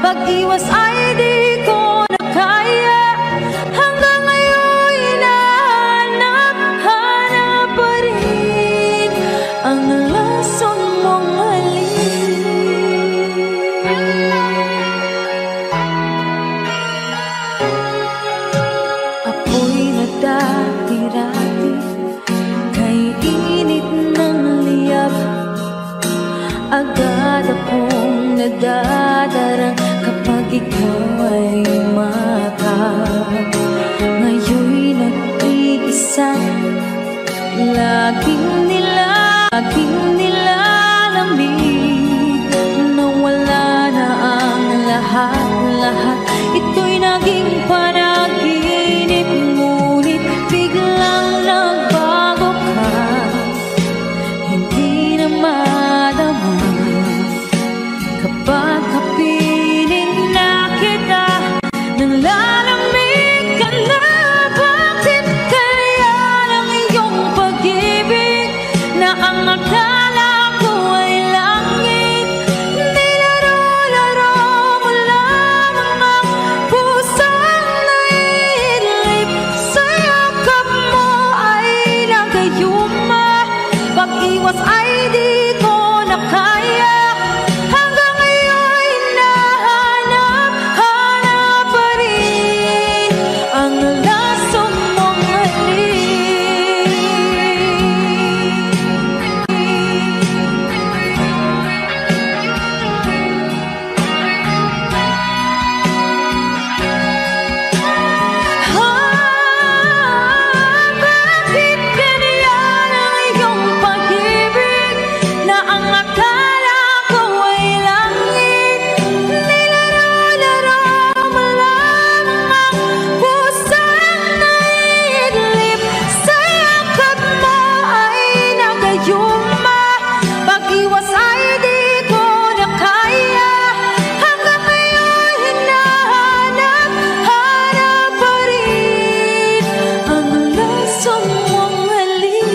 Pag-iwas ay di ko na kaya. Hanggang ngayon hinahanap-hanap pa rin ang lason mong halik. Ako'y nagdati-rati kay init ng liyab. Agad akong nadadarang kapag ikaw ay makap. Ngayon'y nag-iisa, laging nilalamig. Nawala na ang lahat-lahat. Ito'y naging panaginip, ngunit biglang nagbago ka. Hindi na madama kapag kapiling na kita. Nang lalamig ka na, bakit kaya ng iyong pag-ibig na ang akala ko ay langit? Nilaro-laro mo lamang ang pusong naidlip. Sa yakap mo ay nagayuma. Pag-iwas ay di ko na kaya. Hanggang ngayon hinahanap-hanap pa rin ang lason mong halik. Bakit ganyan ang iyong pag-ibig na ang akala ko ay langit? Nilaro-laro mo lamang ang pusong naidlip. Sa yakap mo ay nagayuma. Pag-iwas ay di ko na kaya. Hanggang ngayon hinahanap-hanap pa rin ang lason mong halik.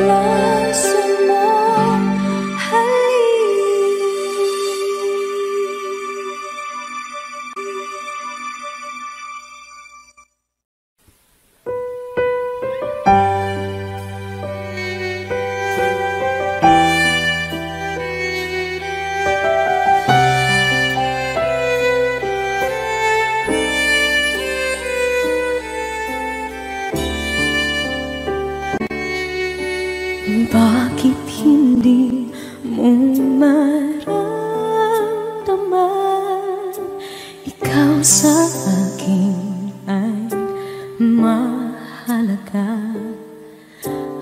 Lason mong halik. Bakit hindi mo maramdaman? Ikaw sa akin ay mahalaga.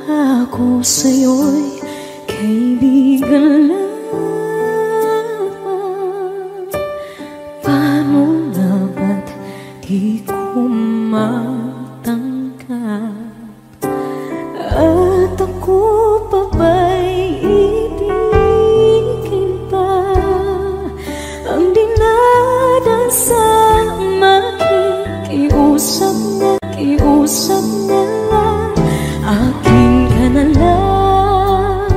Ako sa'yo'y kaibigan lamang. Paano nga ba't di ko matanggap? At ako pa ba'y ibigin pa? Ang dinadasang makikiusap na lang. Akin ka na lang,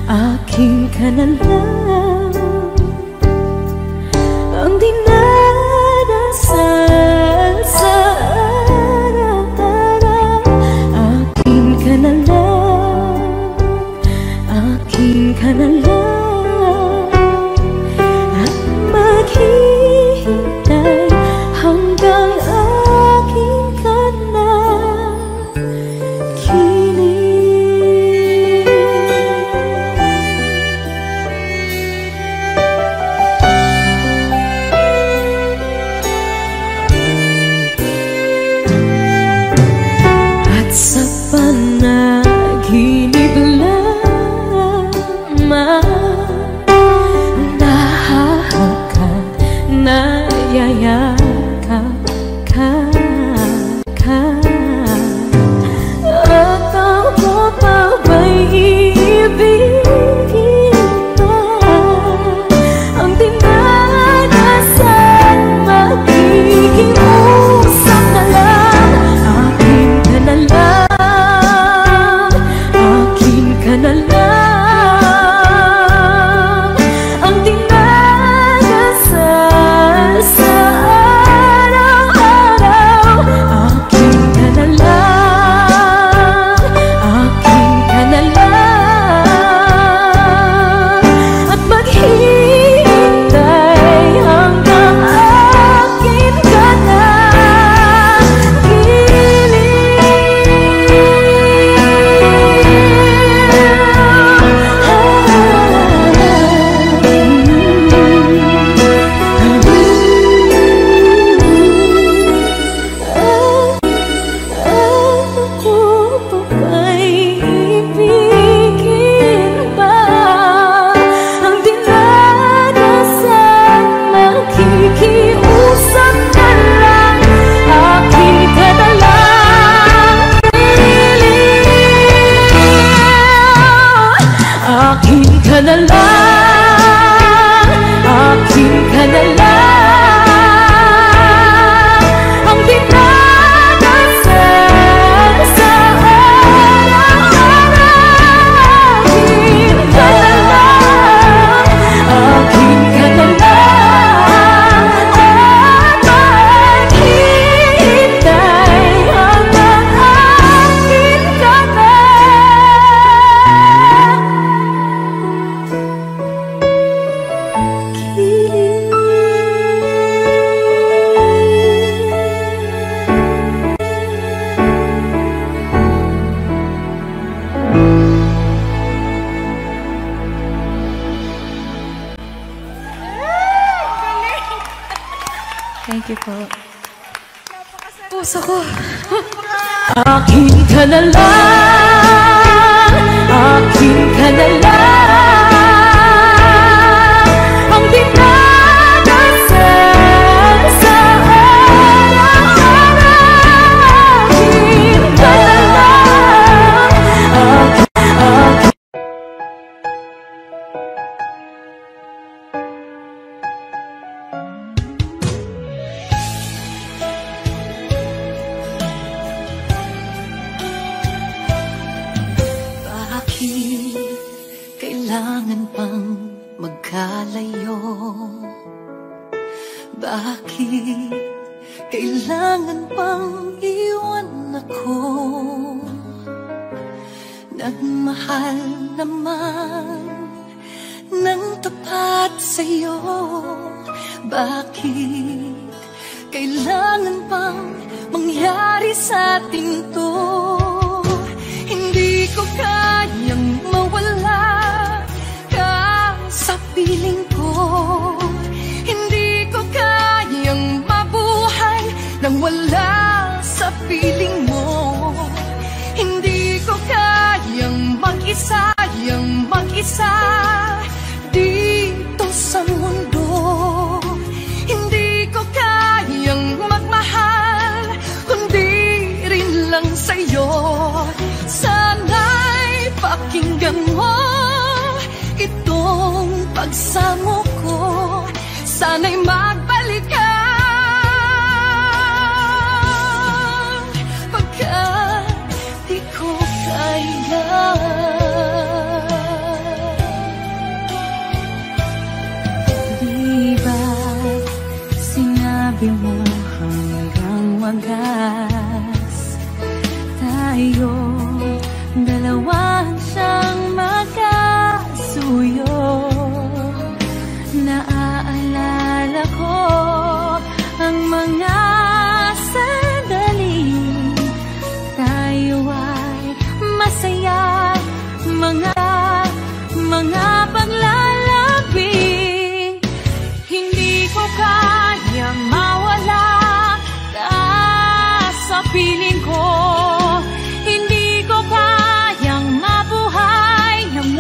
akin ka na lang. Ang dinadasal sa araw-araw. Akin ka na lang, akin ka na lang. At maghihintay hanggang akin ka na kilig. At sa panaginip lamang nahahagkan, nayayakap ka. At ako pa ba'y iibigin pa? Ang dinadasal magiging usap na lang. Akin ka na lang, you po. Puso ko. Akin ka na lang, akin ka na lang, ang dinadasal sa araw-araw. Akin ka na lang, akin. Kailangan pang magkalayo? Bakit kailangan pang iwan ako? Nagmahal naman ng tapat sa'yo. Bakit kailangan pang mangyari sa atin to? Hindi ko kayang mawala ka sa piling ko. Hindi ko kayang mabuhay nang wala sa piling mo. Hindi ko kayang mag-isa, dito sa mundo. Hindi ko kayang magmahal kundi rin lang sa'yo. Sana'y pakinggan mo itong pagsamo ko. Sana'y magbalik ka pagkat di ko kaya. Di ba sinabi mo hanggang wagas tayo dalawa siyang magkasuyo? Naaalala ko ang mga sandali tayo ay masaya, mga paglalabi. Hindi ko kaya mawala ka sa piling ko.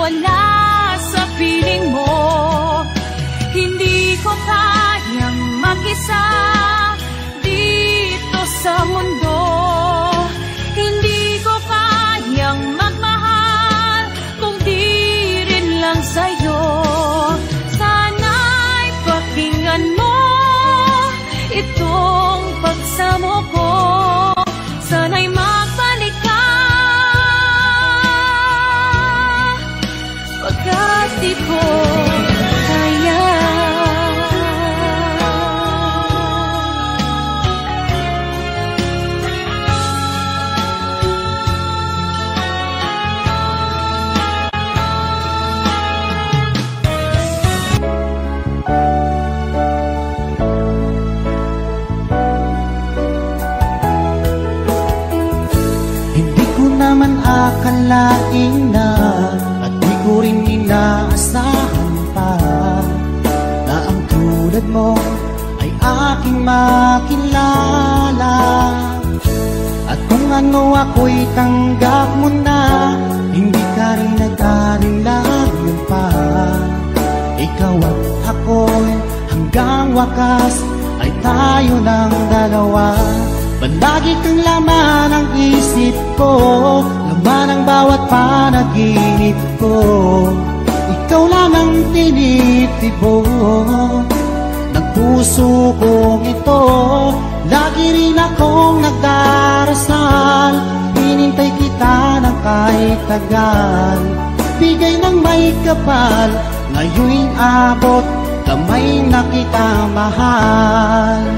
Wala sa piling mo. Hindi ko kayang mag-isa dito sa mundo. Hindi ko kayang magmahal kung di rin lang sa'yo. Sana'y pakinggan mo itong pagsamo ko. Sana'y magbalik ka pagkat di ko kaya. Hindi ko naman akalain na ko rin inaasahan pa na ang tulad mo ay aking makilala. At kung ano ako'y tanggap mo na, hindi ka rin nag-alinlangan pa. Ikaw at ako'y hanggang wakas ay tayo ng dalawa. Palagi kang laman ng isip ko, laman ang bawat panaginip ko. Ikaw lang ang tinitibok ng puso kong ito. Lagi rin akong nagdarasal, hinintay kita ng kahit tagal. Bigay ng may kapal, ngayon'y abot, kamay na kita mahal.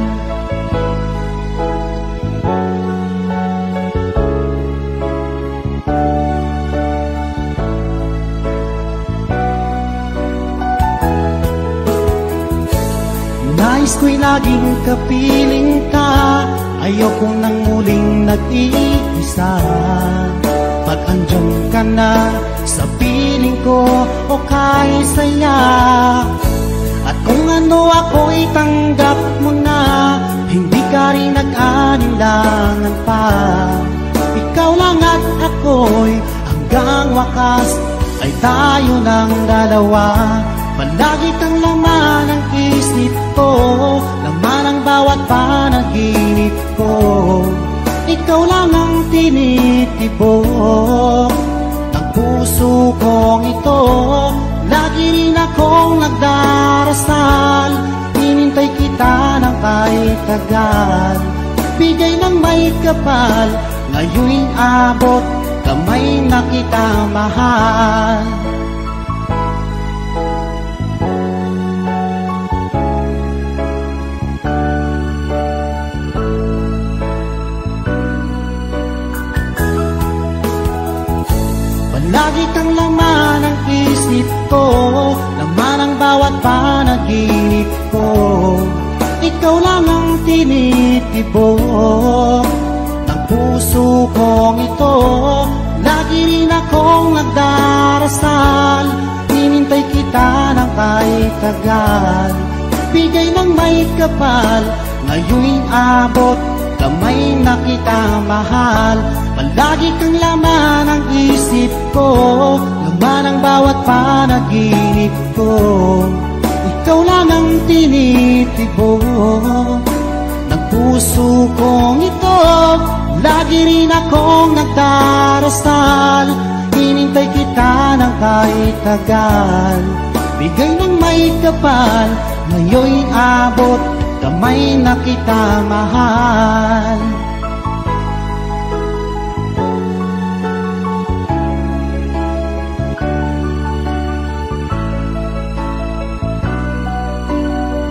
Nais ko'y laging kapiling ka, ayokong nang muling nag-iisa. Pag andyan ka na sa piling ko, o kay saya. At kung ano ako'y tanggap mo na, hindi ka rin nag-alinlangan pa. Ikaw lang at ako'y hanggang wakas ay tayo ng dalawa. Palagi kang laman ng isip ko, laman ang bawat panaginip ko. Ikaw lang ang tinitibok ng puso kong ito. Lagi rin akong nagdarasal, hinintay kita ng kahit tagal. Bigay ng may kapal, ngayon'y abot, kamay na kita mahal. Lagi kang laman ng isip ko, laman ang bawat panaginip ko. Ikaw lang ang tinitibok ng puso kong ito. Lagi rin akong nagdarasal, hinintay kita ng kahit tagal. Bigay ng may kapal, ngayon'y abot, kamay na kita mahal. Palagi kang laman ng isip ko, laman ang bawat panaginip ko. Ikaw lang ang tinitibok ng puso kong ito. Lagi rin akong nagdarasal, hinintay kita ng kahit tagal. Bigay ng may kapal, ngayon'y abot, kamay na kita mahal.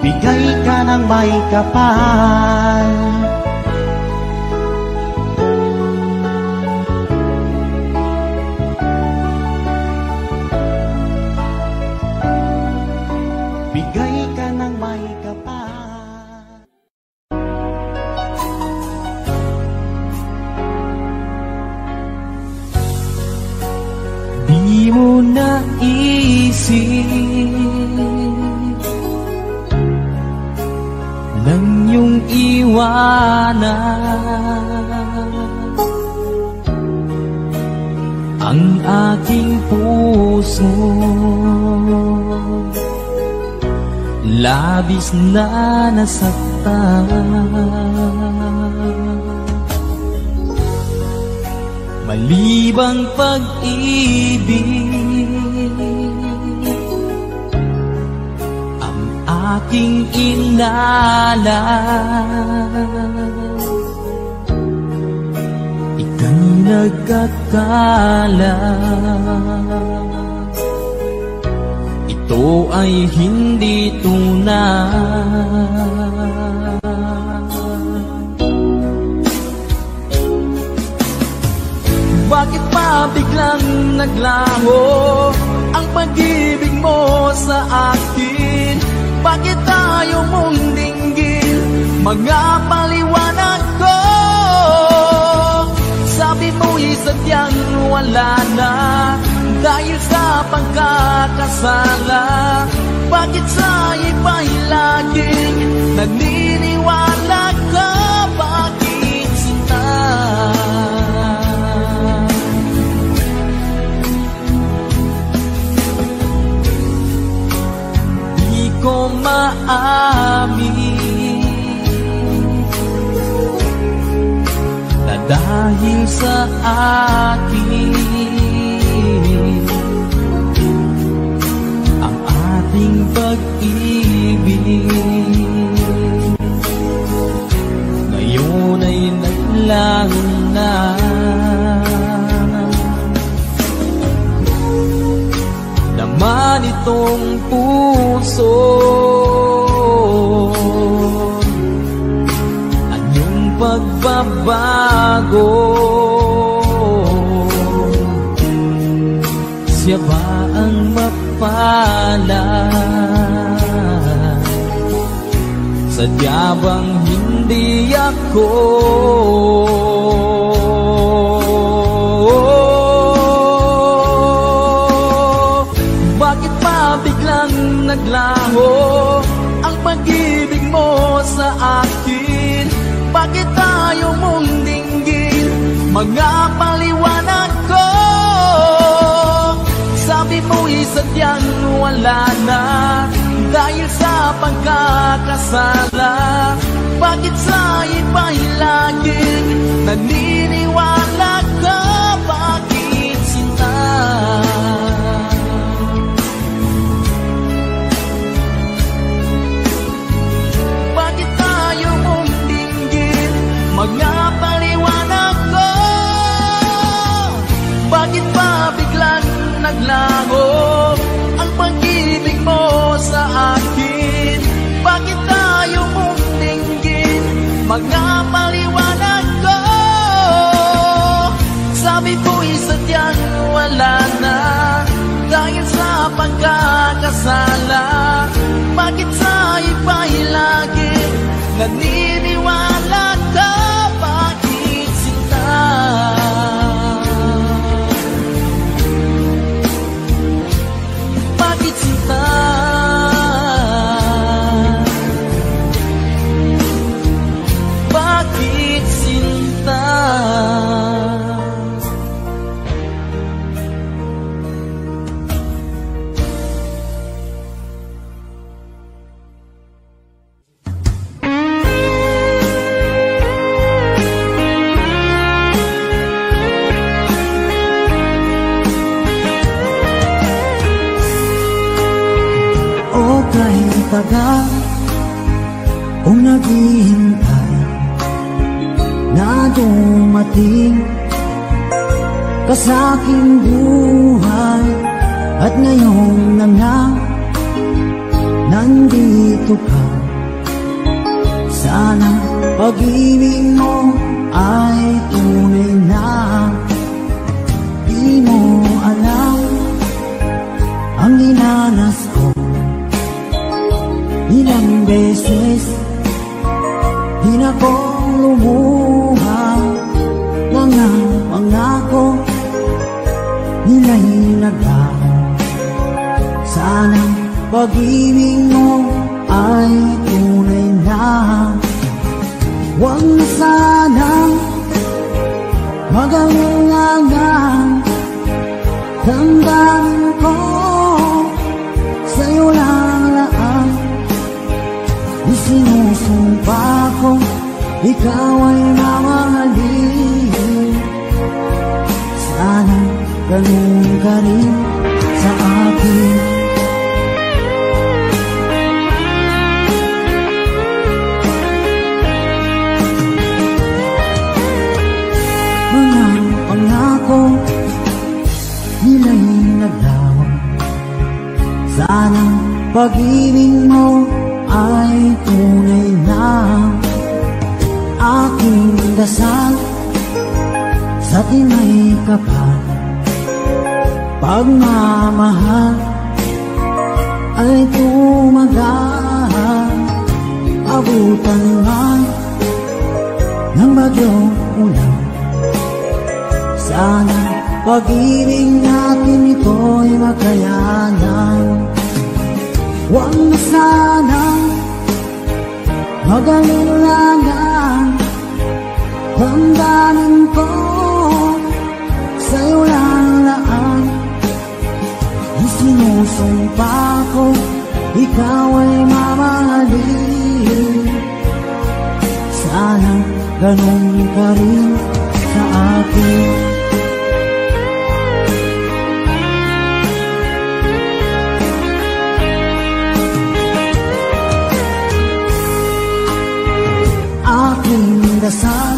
Bigay ka ng may kapal. Bigay ka ng may kapal. Di mo naisip nang iyong iwanan ang aking puso. Labis na nasaktan, malibang pag-ibig ang aking inalan. Ika'y nagkakala, ito ay hindi tunay. Bakit pa biglang naglaho ang pag-ibig mo sa akin? Bakit tayo mong dinggin mga paliwanag ko? Sabi mo'y sadyang wala na dahil sa pagkakasala. Bakit sa iba'y laging naniniwala ka? Bakit sinta? Di ko maamin na dahil sa akin ang ating pag-ibig ngayon ay naglaho na. Naman itong puso anyong pagbabago. Siya ba ang mapalad? Sadya bang hindi ako? Bakit pa biglang naglaho wala na dahil sa pagkakasala. Bakit sa iba'y laging naniniwala ka? Bakit sinta? Bakit tayo mong dinggin? Mga paliwanag ko. Bakit pa biglang naglaho ang pag-ibig mo sa akin? Bakit tayo mong dinggin? Mga paliwanag ko. Sabi ko'y sadyang wala na dahil sa pagkakasala. Bakit sa iba'y lagi naniniwala ka? Bakit sinta? Bakit sinta? Bakit sinta? Tagal kung naghihintay na dumating ka sa aking buhay, at ngayon na nga nandito ka. Sana pag-ibig mo ay tunay na. Di mo alam ang dinanas ko. Ilang beses di na kong lumuha, mga pangako nila'y naglaho. Sana pag-ibig mo ay tunay na. Huwag na sanang mag-alinlangan. Damdamin ko sa'yo lang laan. Isinusumpa ko, ikaw ay mamahalin. Sana ganun ka rin sa akin. Mga pangako nila'y naglaho. Sana pag-ibig mo ay tunay na. Aking dasal sa tinay kapal, pagmamahal ay tumagal. Abutan man ng bagyong ulan. Sana pag-ibig natin ito'y makayanan. Huwag na sanang mag-alinlangan. Damdamin ko sa'yo lang laan. Isinusumpa ko, ikaw ay mamahalin. Sana ganun ka rin sa akin. Aking dasal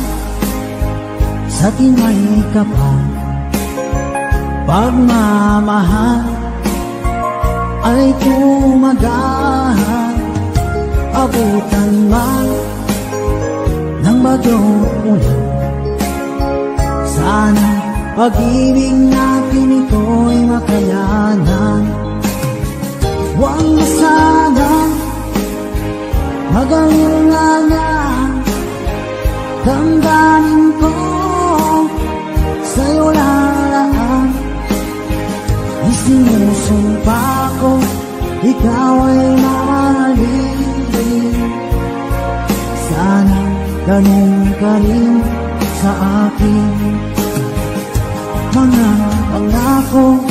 sa tinay kapal, pagmamahal ay tumagal. Abutan man ng bagyong ulan. Sana pag-ibig natin ito'y makayanan. Huwag na sana mag-alinlangan. Damdamin ko sa'yo lalaan. Isinusumpa ko, ikaw ay mamahalin. Sana ganun ka rin sa akin. Mga pangako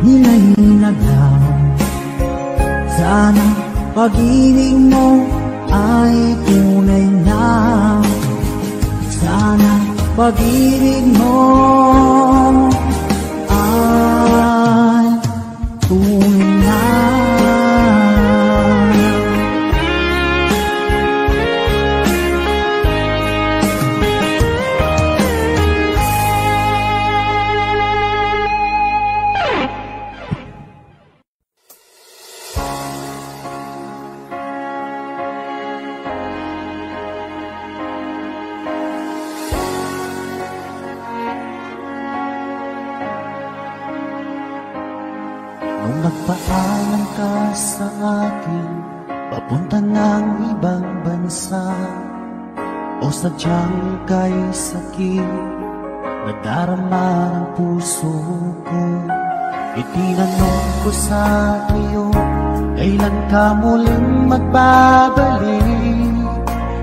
nila'y naglaho. Sana pag-ibig mo ay tunay na. Sana pag-ibig mo ay tunay na. Nung nagpaalam ka sa akin, papunta ng ibang bansa, o sadyang kay sakit, nadarama ang puso ko. Itinanong ko sa iyo, kailan ka muling magbabalik?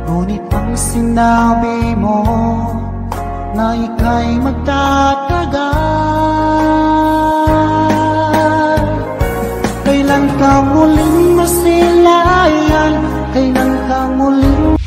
Ngunit ang sinabi mo, na ika'y magtatagal. Kailan ka muling masilayan? Kailan ka muling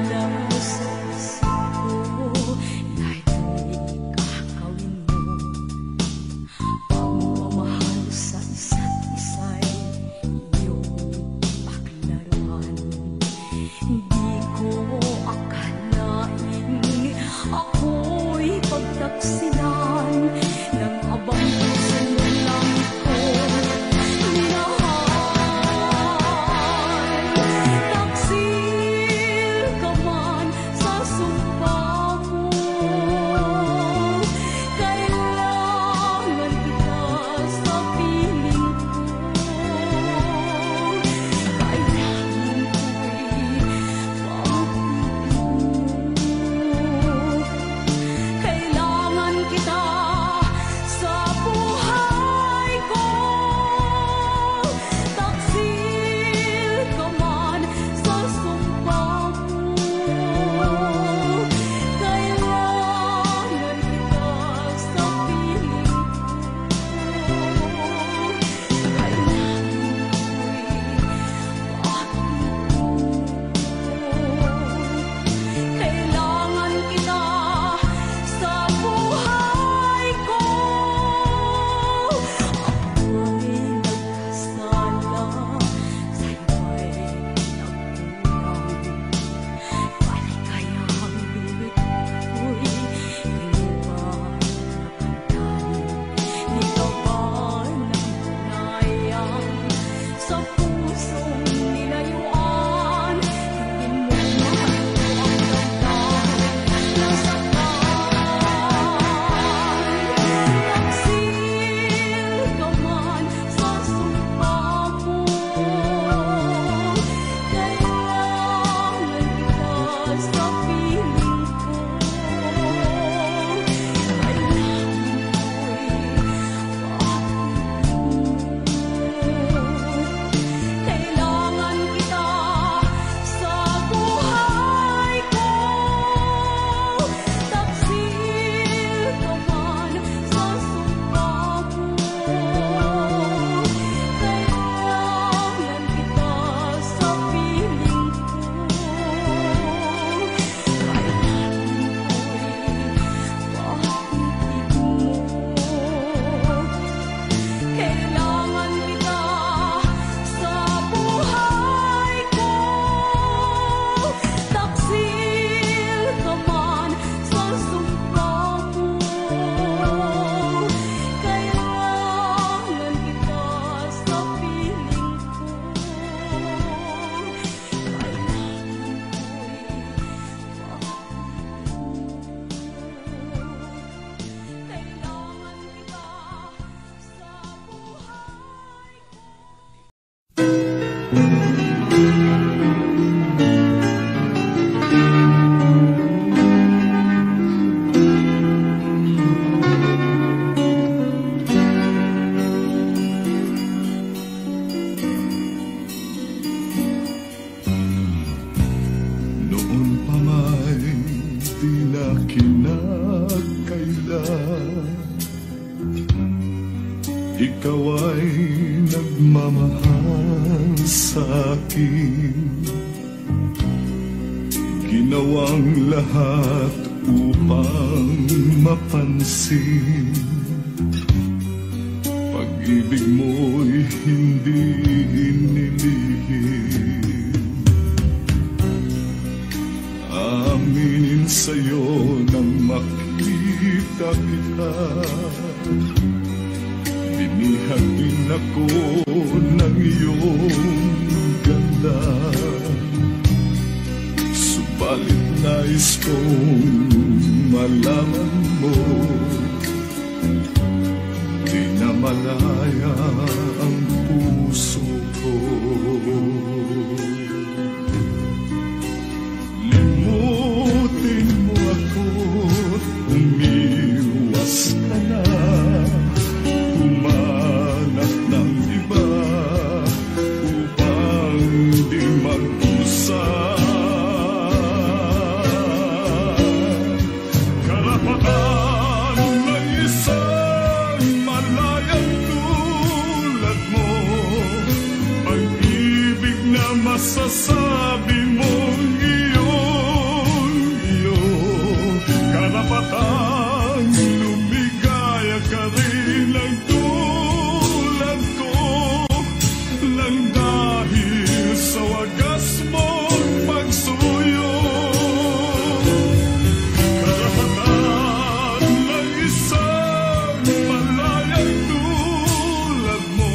Wala sa isip ko, kahit hindi kakawin mo. ikaw ay nagmamahal sa akin. Ginawang lahat upang mapansin, pag-ibig mo'y hindi inilihim. Aminin sa'yo nang makita kita, binihag din ako ng iyong ganda. Subalit nais kong malaman mo, di na malaya ang puso ko. Limutin mo ako, umiwas ka na, humanap ng iba upang di mag-usap. Karapatan ng isang malayang tulad mo, pag-ibig na masasabi mong iyo. Karapatan lumigaya ka rin ang tulad ko, lang dahil sa wagas mong pagsuyo. Karapatan ng isang malayang tulad mo,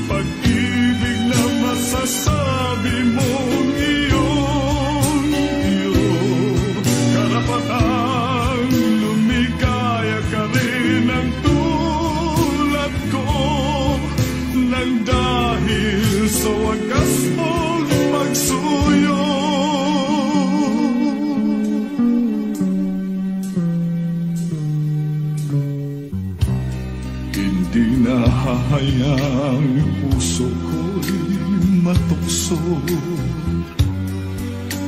pag-ibig na masasabi mong iyo. Karapatan lumigaya ka rin ang tulad ko, lang dahil sa wagas mong pagsuyo. Hindi na hahayaang puso ko'y matukso,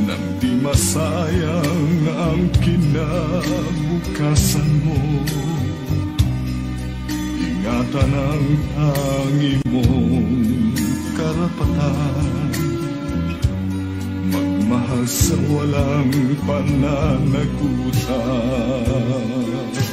nang di masayang ang kinabukasan mo. Ingatan ang tangi mong karapatan, magmahal sa walang pananagutan.